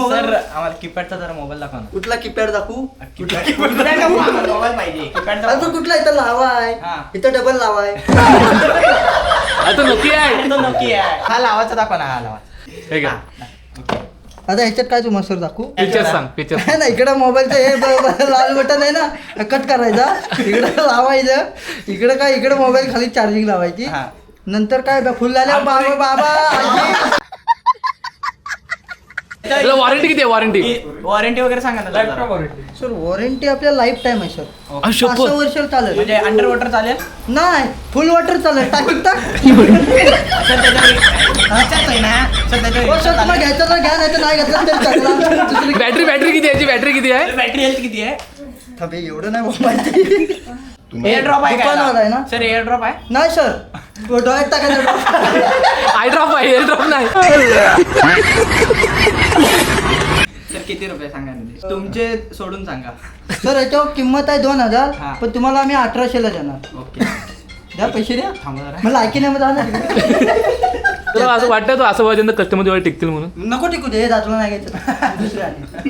Mobile sir आम्हाला कीपॅडचा जरा mobile दाखवा ना. कुठला कीपॅड दाखवू? मोबाईल पाहिजे कीपॅड अरे पण कुठला इथं लावाय हा. इथं डबल लावाय आता नोकिया आहे. तो नक्की आहे. हा लावाचा दाखवा ना. हा लावा. हे घ्या. आता ह्याच्यात काय तू मसूर दाखवू? फीचर्स सांग फीचर्स. नाही ना इकडं मोबाईलचं हे लाल बटन आहे ना कट करायचा इकडं लावायचं इकडं काय इकडं मोबाईल खाली चार्जिंग लावायची हा. नंतर काय फुल झाल्या बाबा बाबा आजी. वॉरंटी किती आहे वॉरंटी? वॉरंटी वगैरे सांगा ना जरा. सर वॉरंटी आपल्या लाईफ टाईम आहे सर 5 वर्ष चालेल म्हणजे अंडर वॉटर चालेल. नाही फुल वॉटर चालेल टाकीत टाक सर त्याच्यावर ना सर हो सर तुम्हाला घ्यायचं तर घ्या नाही तर नाही घेतलं तरी चालेल. दुसरी बॅटरी किती आहे याची? बॅटरी किती आहे? बॅटरी हेल्थ किती आहे? थांबे एवढं नाही माहिती एअर ड्रॉप आहे दुकानवाला आहे ना? का सर? एअर ड्रॉप आहे. नाही सर डोळ्यात टाकायचं आय ड्रॉप आहे एअर ड्रॉप नाही. सर किती रुपये सांगा ना. तुमचे सोडून सांगा. सर याच्यावर किंमत आहे 2000 हा. पण तुम्हाला आम्ही 1800 ला देणार. ओके द्या पैसे द्या थांबा जरा. मला ऐकी नाही तुला असं वाटतं तो असं वाजन कस्टमर जवळ टिकतील म्हणून? नको टिकू दे हे दातलं नाही घ्यायचं दुसरे आले